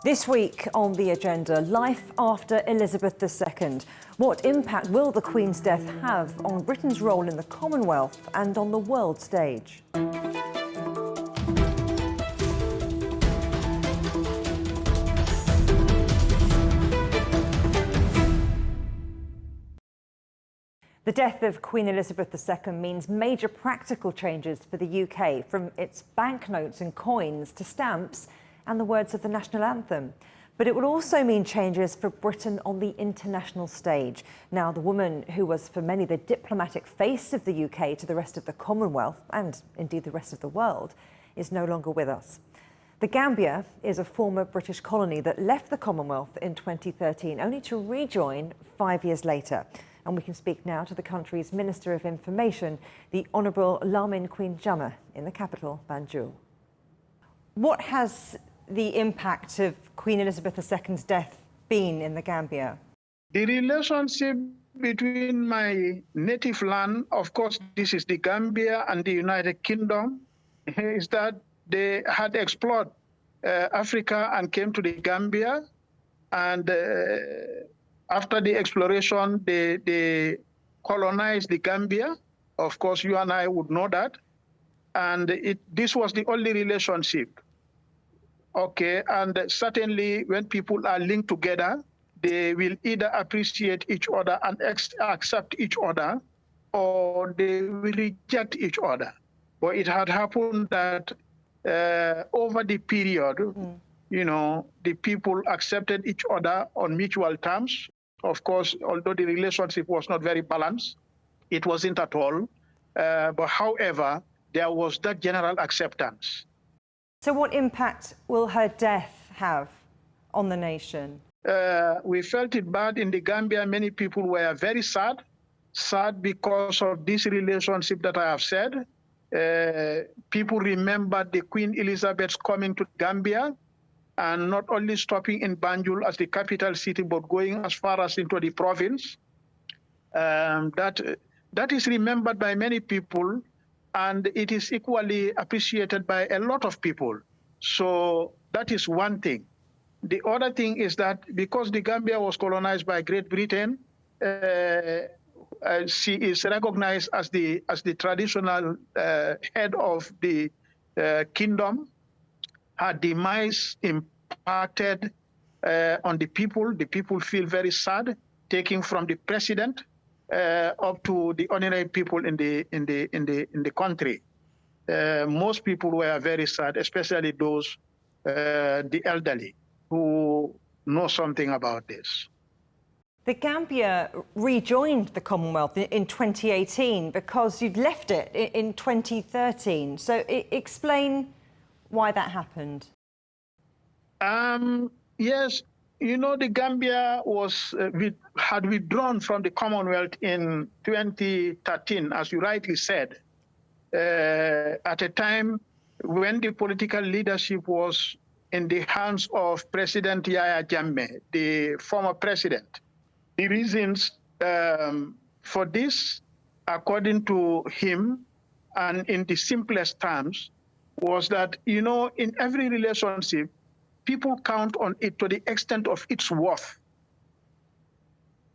This week on the agenda, life after Elizabeth II. What impact will the Queen's death have on Britain's role in the Commonwealth and on the world stage? The death of Queen Elizabeth II means major practical changes for the UK, from its banknotes and coins to stamps and the words of the national anthem. But it will also mean changes for Britain on the international stage. Now, the woman who was for many the diplomatic face of the UK to the rest of the Commonwealth, and indeed the rest of the world, is no longer with us. The Gambia is a former British colony that left the Commonwealth in 2013, only to rejoin 5 years later. And we can speak now to the country's Minister of Information, the Honourable Lamin Queen Jama, in the capital, Banjul. What has the impact of Queen Elizabeth II's death been in the Gambia? The relationship between my native land, of course, this is the Gambia, and the United Kingdom, is that they had explored Africa and came to the Gambia. And after the exploration, they colonized the Gambia. Of course, you and I would know that. And this was the only relationship. Okay, and certainly when people are linked together, they will either appreciate each other and accept each other, or they will reject each other. But it had happened that over the period, you know, the people accepted each other on mutual terms. Of course, although the relationship was not very balanced, it wasn't at all. But however, there was that general acceptance. So what impact will her death have on the nation? We felt it bad in the Gambia. Many people were very sad because of this relationship that I have said. People remember the Queen Elizabeth coming to Gambia and not only stopping in Banjul as the capital city, but going as far as into the province. That is remembered by many people, and it is equally appreciated by a lot of people. So that is one thing. The other thing is that because the Gambia was colonized by Great Britain, she is recognized as the traditional head of the kingdom. Her demise impacted on the people. The people feel very sad, taking from the president up to the ordinary people in the country. Most people were very sad, especially those the elderly who know something about this. The Gambia rejoined the Commonwealth in 2018 because you'd left it in 2013. So explain why that happened. Yes. You know, the Gambia had withdrawn from the Commonwealth in 2013, as you rightly said, at a time when the political leadership was in the hands of President Yahya Jammeh, the former president. The reasons for this, according to him, and in the simplest terms, was that, you know, in every relationship, people count on it to the extent of its worth.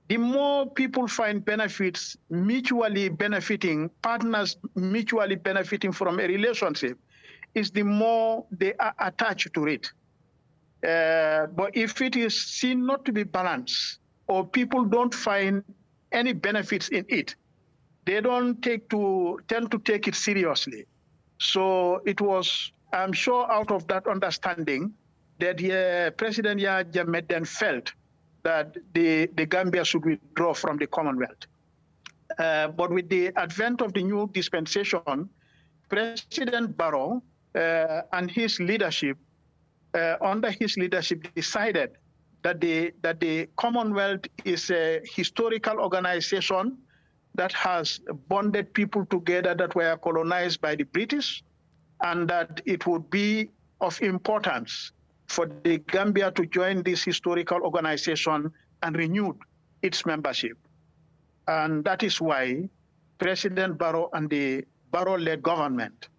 The more people find benefits, mutually benefiting, partners mutually benefiting from a relationship, is the more they are attached to it. But if it is seen not to be balanced, or people don't find any benefits in it, they don't tend to take it seriously. So it was, I'm sure, out of that understanding that President Yahya Jammeh then felt that the Gambia should withdraw from the Commonwealth. But with the advent of the new dispensation, President Barrow and his leadership, under his leadership, decided that the Commonwealth is a historical organization that has bonded people together that were colonized by the British, and that it would be of importance for the Gambia to join this historical organization and renew its membership. And that is why President Barrow and the Barrow-led government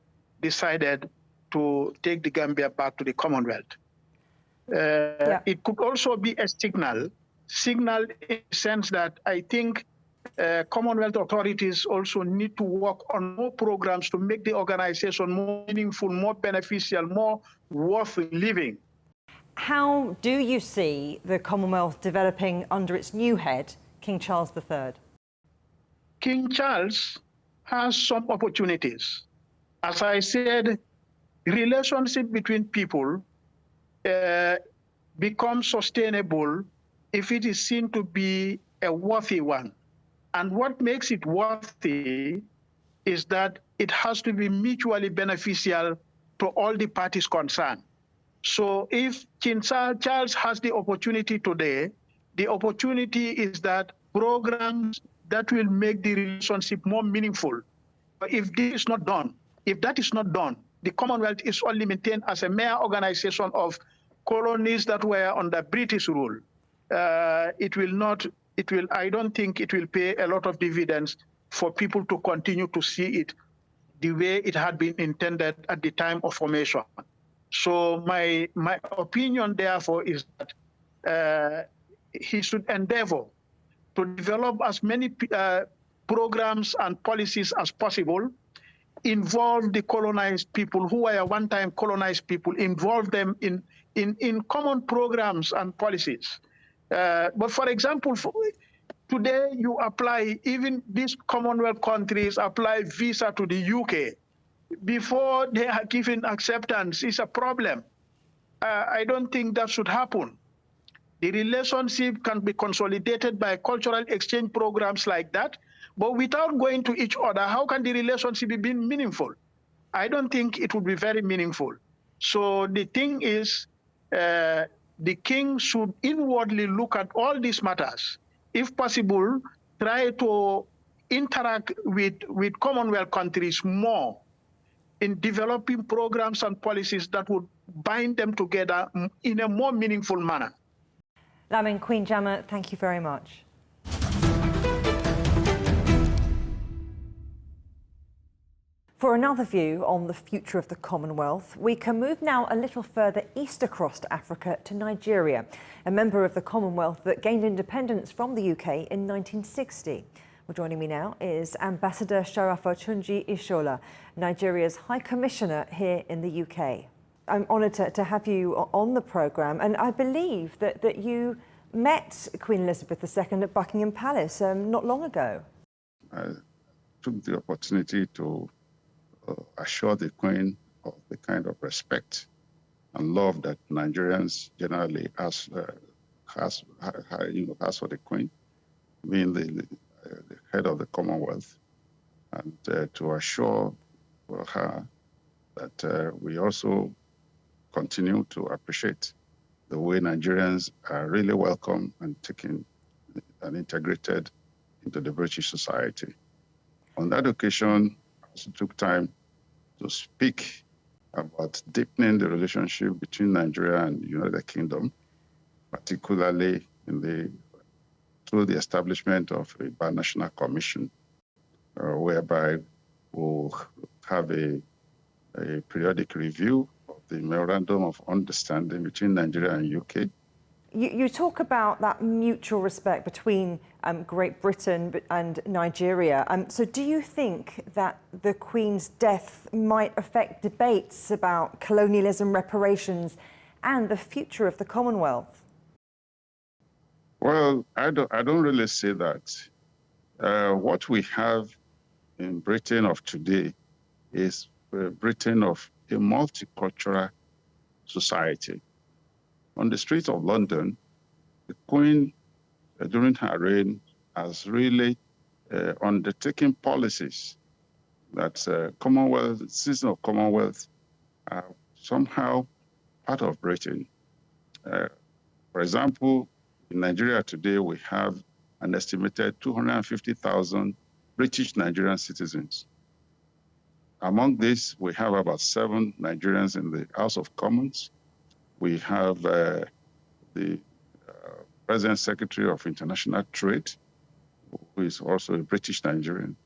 decided to take the Gambia back to the Commonwealth. It could also be a signal in the sense that I think Commonwealth authorities also need to work on more programs to make the organization more meaningful, more beneficial, more worth living. How do you see the Commonwealth developing under its new head, King Charles III? King Charles has some opportunities. As I said, relationship between people becomes sustainable if it is seen to be a worthy one. And what makes it worthy is that it has to be mutually beneficial to all the parties concerned. So if King Charles has the opportunity today, the opportunity is that programs that will make the relationship more meaningful. But if this is not done, the Commonwealth is only maintained as a mere organization of colonies that were under British rule. I don't think it will pay a lot of dividends for people to continue to see it the way it had been intended at the time of formation. So my opinion, therefore, is that he should endeavor to develop as many programs and policies as possible, involve the colonized people who were one-time colonized people, involve them in common programs and policies. But for example, today you apply, even these Commonwealth countries apply visa to the UK. Before they are given acceptance is a problem. I don't think that should happen. The relationship can be consolidated by cultural exchange programs like that, but without going to each other, how can the relationship be meaningful? I don't think it would be very meaningful. So the thing is, the king should inwardly look at all these matters. If possible, try to interact with Commonwealth countries more in developing programs and policies that would bind them together in a more meaningful manner. Lamin, Queen Jamma, thank you very much. For another view on the future of the Commonwealth, we can move now a little further east across Africa to Nigeria, a member of the Commonwealth that gained independence from the UK in 1960. Well, joining me now is Ambassador Sharafa-Tunji Ishola, Nigeria's High Commissioner here in the UK. I'm honoured to have you on the programme, and I believe that you met Queen Elizabeth II at Buckingham Palace not long ago. I took the opportunity to assure the Queen of the kind of respect and love that Nigerians generally has for the Queen, being the head of the Commonwealth, and to assure her that we also continue to appreciate the way Nigerians are really welcome and taken and integrated into the British society. On that occasion, I also took time to speak about deepening the relationship between Nigeria and the United Kingdom, particularly through the establishment of a binational commission, whereby we'll have a periodic review of the memorandum of understanding between Nigeria and UK. You talk about that mutual respect between Great Britain and Nigeria. So do you think that the Queen's death might affect debates about colonialism, reparations, and the future of the Commonwealth? Well, I don't really say that. What we have in Britain of today is Britain of a multicultural society. On the streets of London, the Queen, during her reign, has really undertaken policies that citizens of Commonwealth are somehow part of Britain. For example, in Nigeria today, we have an estimated 250,000 British Nigerian citizens. Among these, we have about 7 Nigerians in the House of Commons. We have the President Secretary of International Trade, who is also a British Nigerian.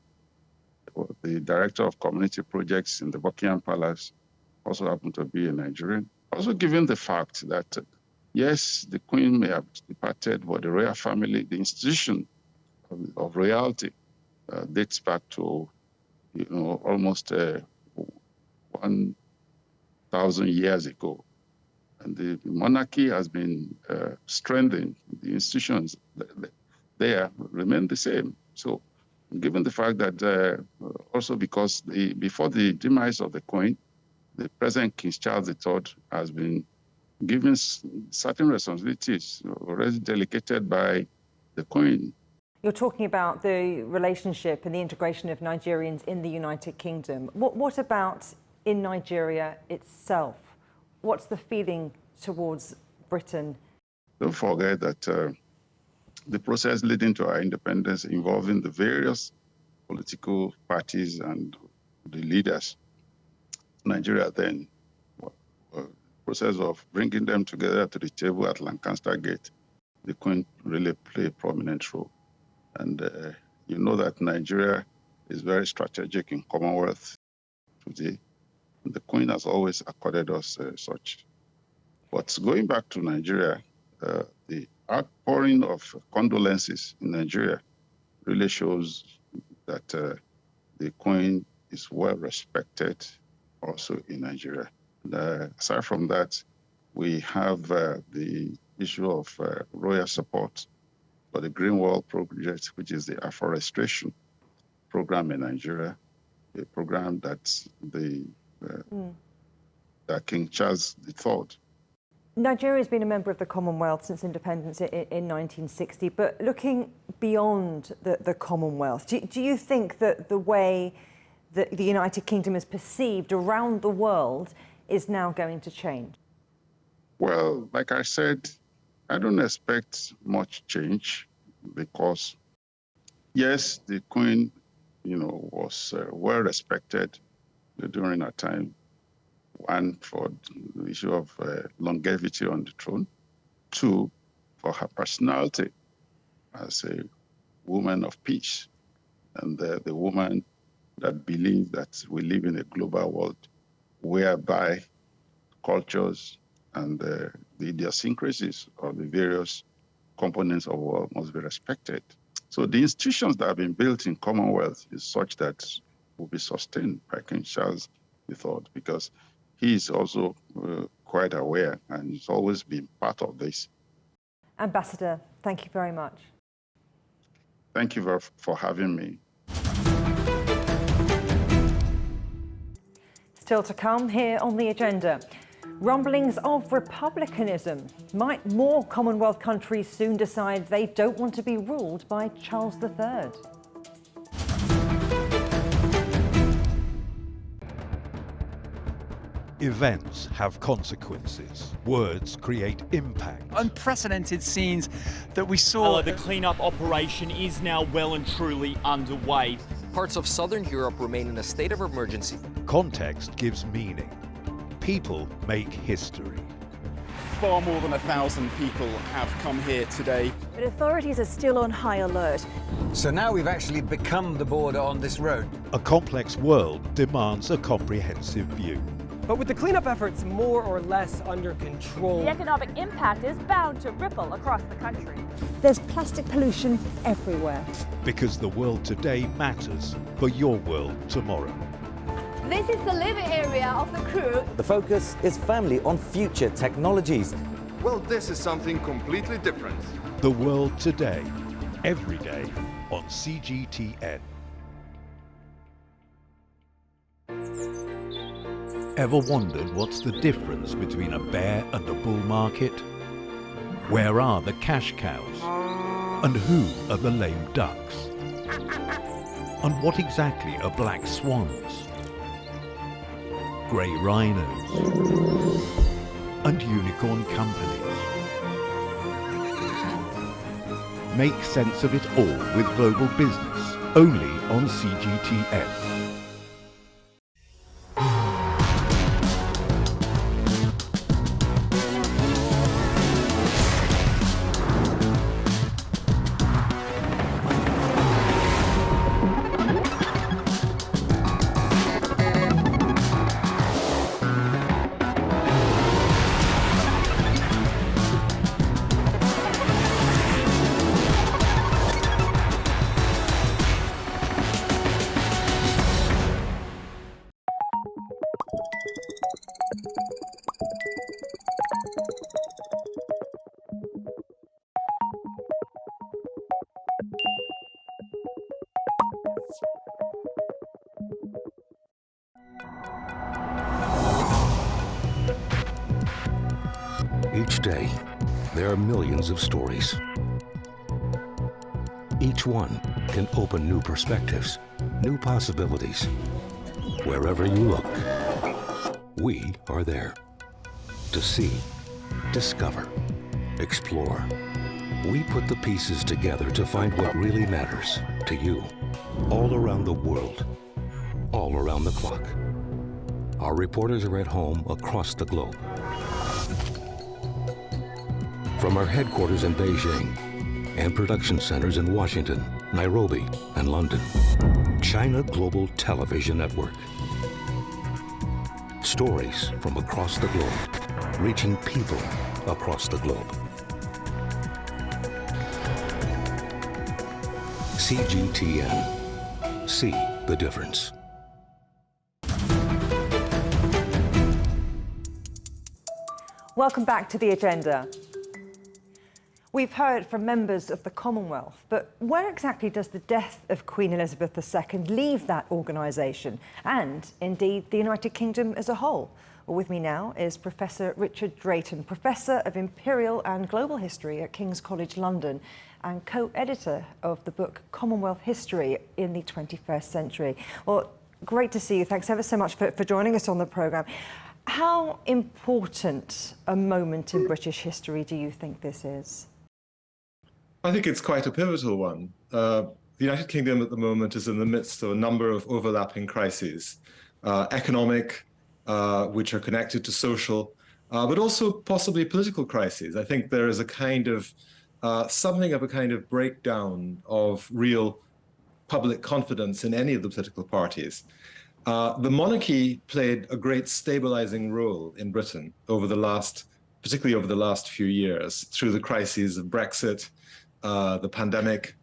The Director of Community Projects in the Buckingham Palace also happened to be a Nigerian. Also, given the fact that Yes, the Queen may have departed, but the royal family, the institution of royalty, dates back to, almost 1,000 years ago. And the monarchy has been strengthened. The institutions there remain the same. So, given the fact that also because before the demise of the Queen, the present King Charles III has been given certain responsibilities already delegated by the Queen. You're talking about the relationship and the integration of Nigerians in the United Kingdom. What about in Nigeria itself? What's the feeling towards Britain? Don't forget that the process leading to our independence involving the various political parties and the leaders, Nigeria then, process of bringing them together to the table at Lancaster Gate, the Queen really played a prominent role. And you know that Nigeria is very strategic in Commonwealth today. And the Queen has always accorded us such. But going back to Nigeria, the outpouring of condolences in Nigeria really shows that the Queen is well respected also in Nigeria. And, aside from that, we have the issue of royal support for the Green Wall project, which is the afforestation program in Nigeria, a program that that King Charles III. Nigeria has been a member of the Commonwealth since independence in 1960, but looking beyond the Commonwealth, do you think that the way that the United Kingdom is perceived around the world is now going to change? Well, like I said, I don't expect much change because, yes, the Queen, was well respected during her time. One, for the issue of longevity on the throne. Two, for her personality as a woman of peace and the woman that believed that we live in a global world whereby cultures and the idiosyncrasies of the various components of the world must be respected. So the institutions that have been built in Commonwealth is such that will be sustained by King Charles III, because he is also quite aware and he's always been part of this. Ambassador, thank you very much. Thank you for having me. Still to come here on the agenda. Rumblings of republicanism. Might more Commonwealth countries soon decide they don't want to be ruled by Charles III? Events have consequences. Words create impact. Unprecedented scenes that we saw. The cleanup operation is now well and truly underway. Parts of southern Europe remain in a state of emergency. Context gives meaning. People make history. Far more than 1,000 people have come here today. But authorities are still on high alert. So now we've actually become the border on this road. A complex world demands a comprehensive view. But with the cleanup efforts more or less under control, the economic impact is bound to ripple across the country. There's plastic pollution everywhere. Because the world today matters for your world tomorrow. This is the living area of the crew. The focus is firmly on future technologies. Well, this is something completely different. The world today, every day on CGTN. Ever wondered what's the difference between a bear and a bull market? Where are the cash cows? And who are the lame ducks? And what exactly are black swans? Grey rhinos? And unicorn companies? Make sense of it all with global business, only on CGTN. Each day, there are millions of stories. Each one can open new perspectives, new possibilities. Wherever you look, we are there to see, discover, explore. We put the pieces together to find what really matters to you, all around the world, all around the clock. Our reporters are at home across the globe. From our headquarters in Beijing and production centers in Washington, Nairobi, and London, China Global Television Network. Stories from across the globe, reaching people across the globe. CGTN. See the difference. Welcome back to The Agenda. We've heard from members of the Commonwealth, but where exactly does the death of Queen Elizabeth II leave that organisation, and indeed the United Kingdom as a whole? Well, with me now is Professor Richard Drayton, Professor of Imperial and Global History at King's College London and co-editor of the book Commonwealth History in the 21st Century. Well, great to see you. Thanks ever so much for joining us on the programme. How important a moment in British history do you think this is? I think it's quite a pivotal one. The United Kingdom at the moment is in the midst of a number of overlapping crises, economic, which are connected to social, but also possibly political crises. I think there is a kind of, something of a kind of breakdown of real public confidence in any of the political parties. The monarchy played a great stabilizing role in Britain particularly over the last few years, through the crises of Brexit, the pandemic,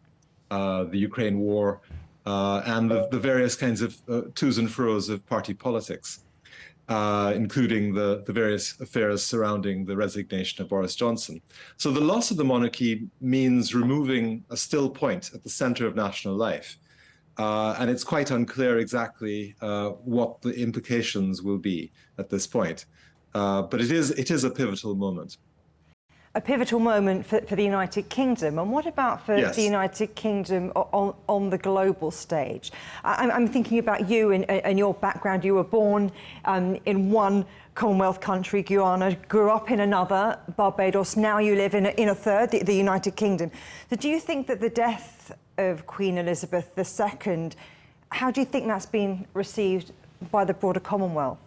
the Ukraine war, and the various kinds of to's and fro's of party politics, including the various affairs surrounding the resignation of Boris Johnson. So the loss of the monarchy means removing a still point at the center of national life. And it's quite unclear exactly what the implications will be at this point. But it is a pivotal moment. A pivotal moment for the United Kingdom. And what about for the United Kingdom on the global stage? I'm thinking about you and your background. You were born in one Commonwealth country, Guyana, grew up in another, Barbados. Now you live in a third, the United Kingdom. So do you think that the death of Queen Elizabeth II, how do you think that's been received by the broader Commonwealth?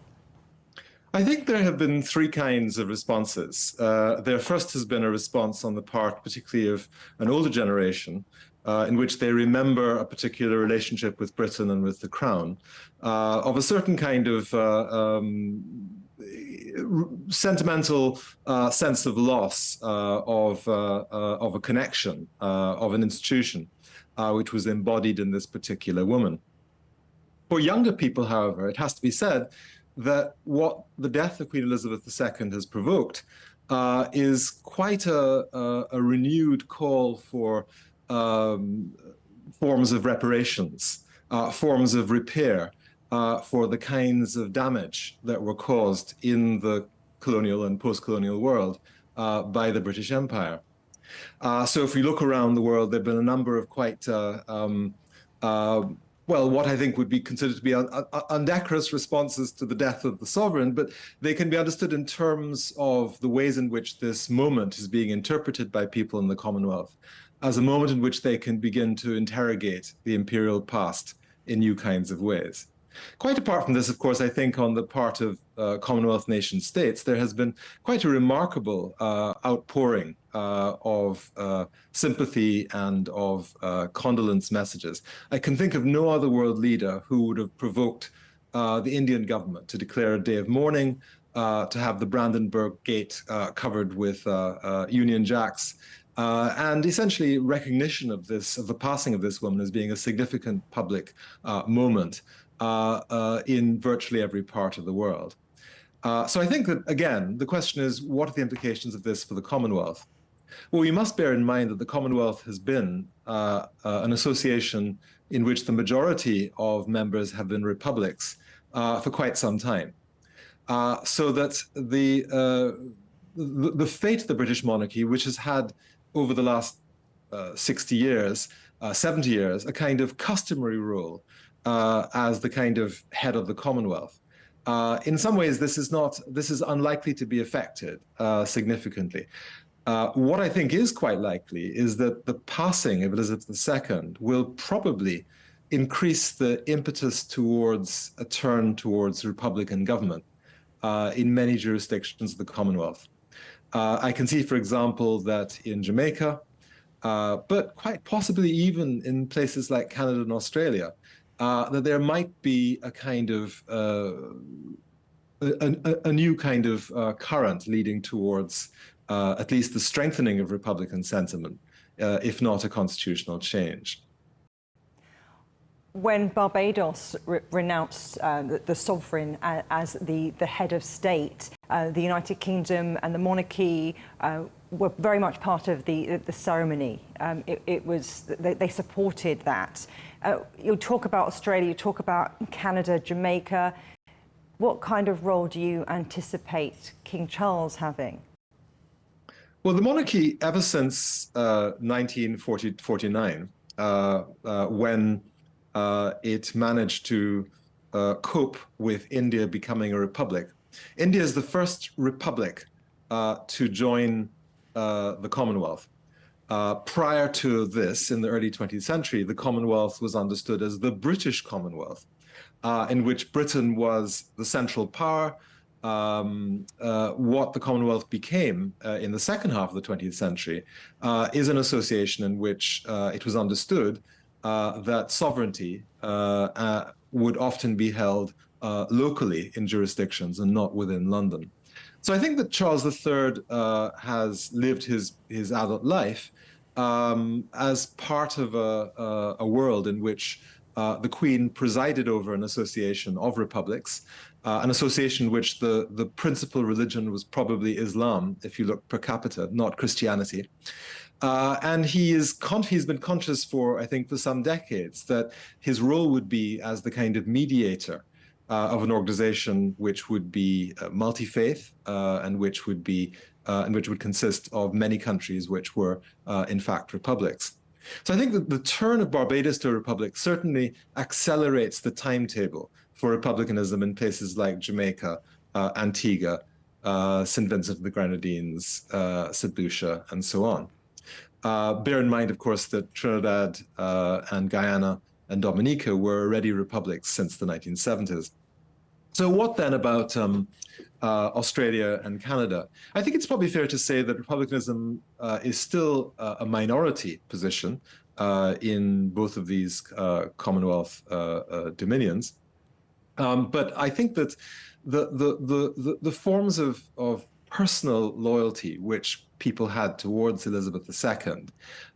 I think there have been three kinds of responses. There first has been a response on the part, particularly of an older generation, in which they remember a particular relationship with Britain and with the Crown, of a certain kind of sentimental sense of loss of a connection, of an institution, which was embodied in this particular woman. For younger people, however, it has to be said that what the death of Queen Elizabeth II has provoked is quite a renewed call for forms of reparations, forms of repair for the kinds of damage that were caused in the colonial and post-colonial world by the British Empire. So if we look around the world, there have been a number of quite well, what I think would be considered to be undecorous responses to the death of the sovereign, but they can be understood in terms of the ways in which this moment is being interpreted by people in the Commonwealth as a moment in which they can begin to interrogate the imperial past in new kinds of ways. Quite apart from this, of course, I think on the part of Commonwealth nation states, there has been quite a remarkable outpouring of sympathy and of condolence messages. I can think of no other world leader who would have provoked the Indian government to declare a day of mourning, to have the Brandenburg Gate covered with Union Jacks, and essentially recognition of the passing of this woman as being a significant public moment in virtually every part of the world. So I think that, again, the question is, what are the implications of this for the Commonwealth? Well, we must bear in mind that the Commonwealth has been an association in which the majority of members have been republics for quite some time. So that the fate of the British monarchy, which has had over the last 60 years, 70 years, a kind of customary role as the kind of head of the Commonwealth. In some ways, this is unlikely to be affected significantly. What I think is quite likely is that the passing of Elizabeth II will probably increase the impetus towards a turn towards Republican government in many jurisdictions of the Commonwealth. I can see, for example, that in Jamaica, but quite possibly even in places like Canada and Australia, that there might be a kind of a new kind of current leading towards at least the strengthening of Republican sentiment, if not a constitutional change. When Barbados renounced the sovereign as the head of state, the United Kingdom and the monarchy were very much part of the ceremony. They supported that. You talk about Australia, you talk about Canada, Jamaica. What kind of role do you anticipate King Charles having? Well, the monarchy, ever since 1949, when it managed to cope with India becoming a republic. India is the first republic to join the Commonwealth. Prior to this, in the early 20th century, the Commonwealth was understood as the British Commonwealth, in which Britain was the central power. What the Commonwealth became in the second half of the 20th century is an association in which it was understood that sovereignty would often be held locally in jurisdictions and not within London. So I think that Charles III has lived his adult life as part of a world in which the Queen presided over an association of republics, an association which the principal religion was probably Islam, if you look per capita, not Christianity. And he's been conscious for, I think, for some decades that his role would be as the kind of mediator of an organization which would be multi-faith and which would consist of many countries which were, in fact, republics. So I think that the turn of Barbados to a republic certainly accelerates the timetable for republicanism in places like Jamaica, Antigua, St. Vincent and the Grenadines, St. Lucia, and so on. Bear in mind, of course, that Trinidad and Guyana and Dominica were already republics since the 1970s. So what then about Australia and Canada? I think it's probably fair to say that republicanism is still a minority position in both of these Commonwealth dominions. But I think that the forms of personal loyalty which people had towards Elizabeth II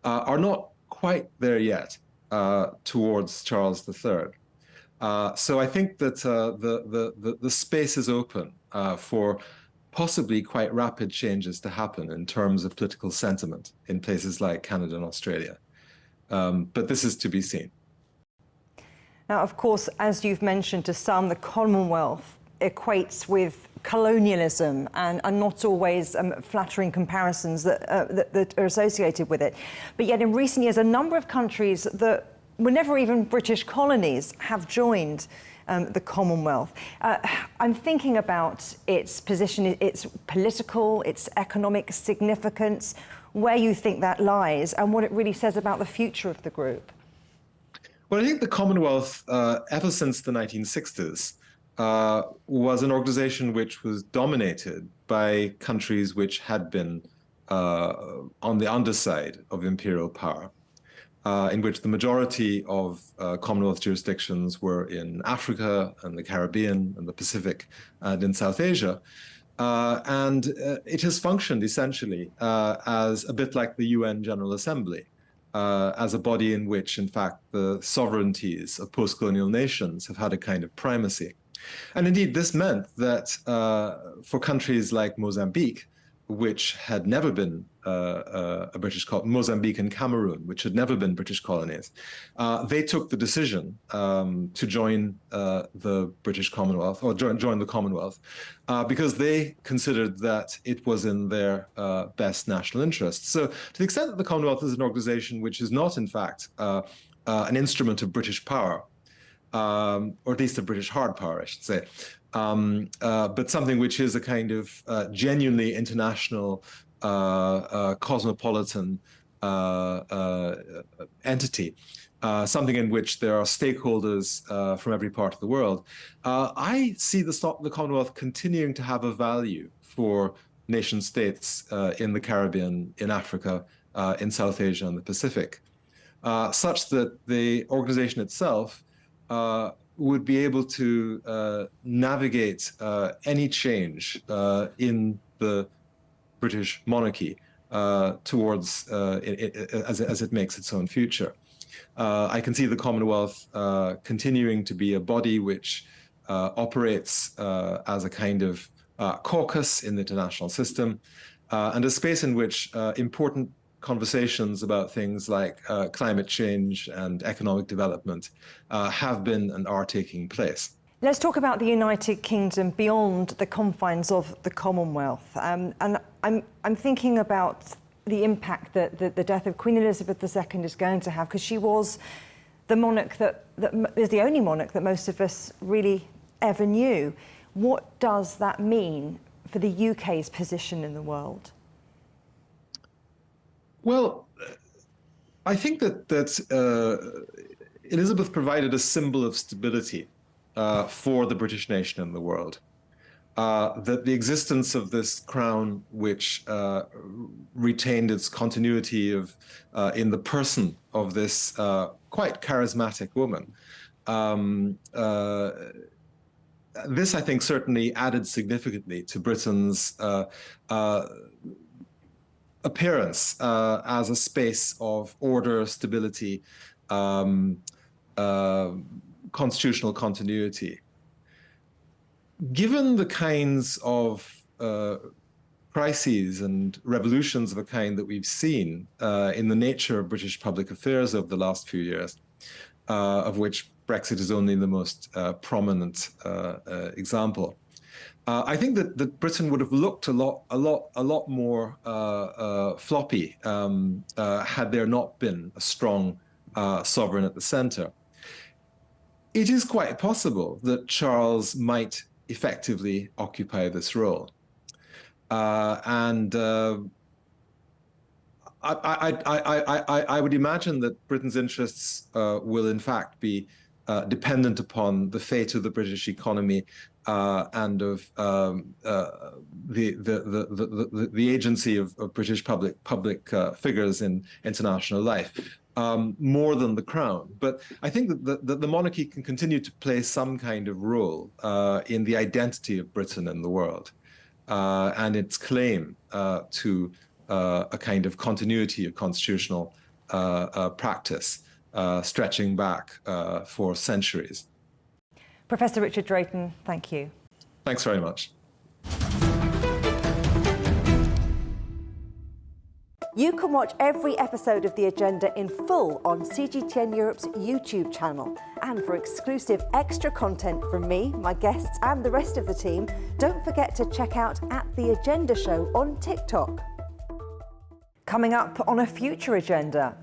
are not quite there yet towards Charles III. So I think that the space is open for possibly quite rapid changes to happen in terms of political sentiment in places like Canada and Australia. But this is to be seen. Now, of course, as you've mentioned, to some, the Commonwealth equates with colonialism and are not always flattering comparisons that are associated with it. But yet in recent years, a number of countries that were never even British colonies have joined the Commonwealth. I'm thinking about its position, its political, its economic significance, where you think that lies and what it really says about the future of the group. Well, I think the Commonwealth, ever since the 1960s, was an organization which was dominated by countries which had been on the underside of imperial power, in which the majority of Commonwealth jurisdictions were in Africa and the Caribbean and the Pacific and in South Asia. And it has functioned essentially as a bit like the UN General Assembly, as a body in which, in fact, the sovereignties of post-colonial nations have had a kind of primacy. And indeed, this meant that for countries like Mozambique, which had never been a British colony, Mozambique and Cameroon, which had never been British colonies, they took the decision to join the British Commonwealth, or join the Commonwealth, because they considered that it was in their best national interests. So to the extent that the Commonwealth is an organization which is not, in fact, an instrument of British power, or at least of British hard power, I should say, but something which is a kind of genuinely international, cosmopolitan entity, something in which there are stakeholders from every part of the world. I see the Commonwealth continuing to have a value for nation states in the Caribbean, in Africa, in South Asia and the Pacific, such that the organization itself would be able to navigate any change in the British monarchy towards as it makes its own future. I can see the Commonwealth continuing to be a body which operates as a kind of caucus in the international system, and a space in which important conversations about things like climate change and economic development have been and are taking place. Let's talk about the United Kingdom beyond the confines of the Commonwealth. And I'm thinking about the impact that the death of Queen Elizabeth II is going to have, because she was the monarch that is the only monarch that most of us really ever knew. What does that mean for the UK's position in the world? Well, I think that Elizabeth provided a symbol of stability for the British nation in the world. That the existence of this crown, which retained its continuity in the person of this quite charismatic woman, this, I think, certainly added significantly to Britain's appearance as a space of order, stability, constitutional continuity. Given the kinds of crises and revolutions of a kind that we've seen in the nature of British public affairs over the last few years, of which Brexit is only the most prominent example, I think that Britain would have looked a lot more floppy had there not been a strong sovereign at the center. It is quite possible that Charles might effectively occupy this role, and I would imagine that Britain's interests will in fact be dependent upon the fate of the British economy and of the agency of British public figures in international life, more than the crown. But I think that the monarchy can continue to play some kind of role in the identity of Britain in the world, and its claim to a kind of continuity of constitutional practice stretching back for centuries. Professor Richard Drayton, thank you. Thanks very much. You can watch every episode of The Agenda in full on CGTN Europe's YouTube channel. And for exclusive extra content from me, my guests and the rest of the team, don't forget to check out The Agenda Show on TikTok. Coming up on a future agenda,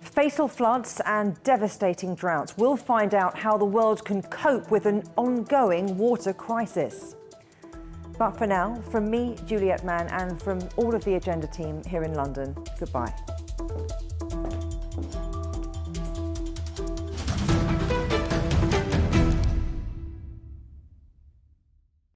fatal floods and devastating droughts. We'll find out how the world can cope with an ongoing water crisis. But for now, from me, Juliet Mann, and from all of the Agenda team here in London, goodbye.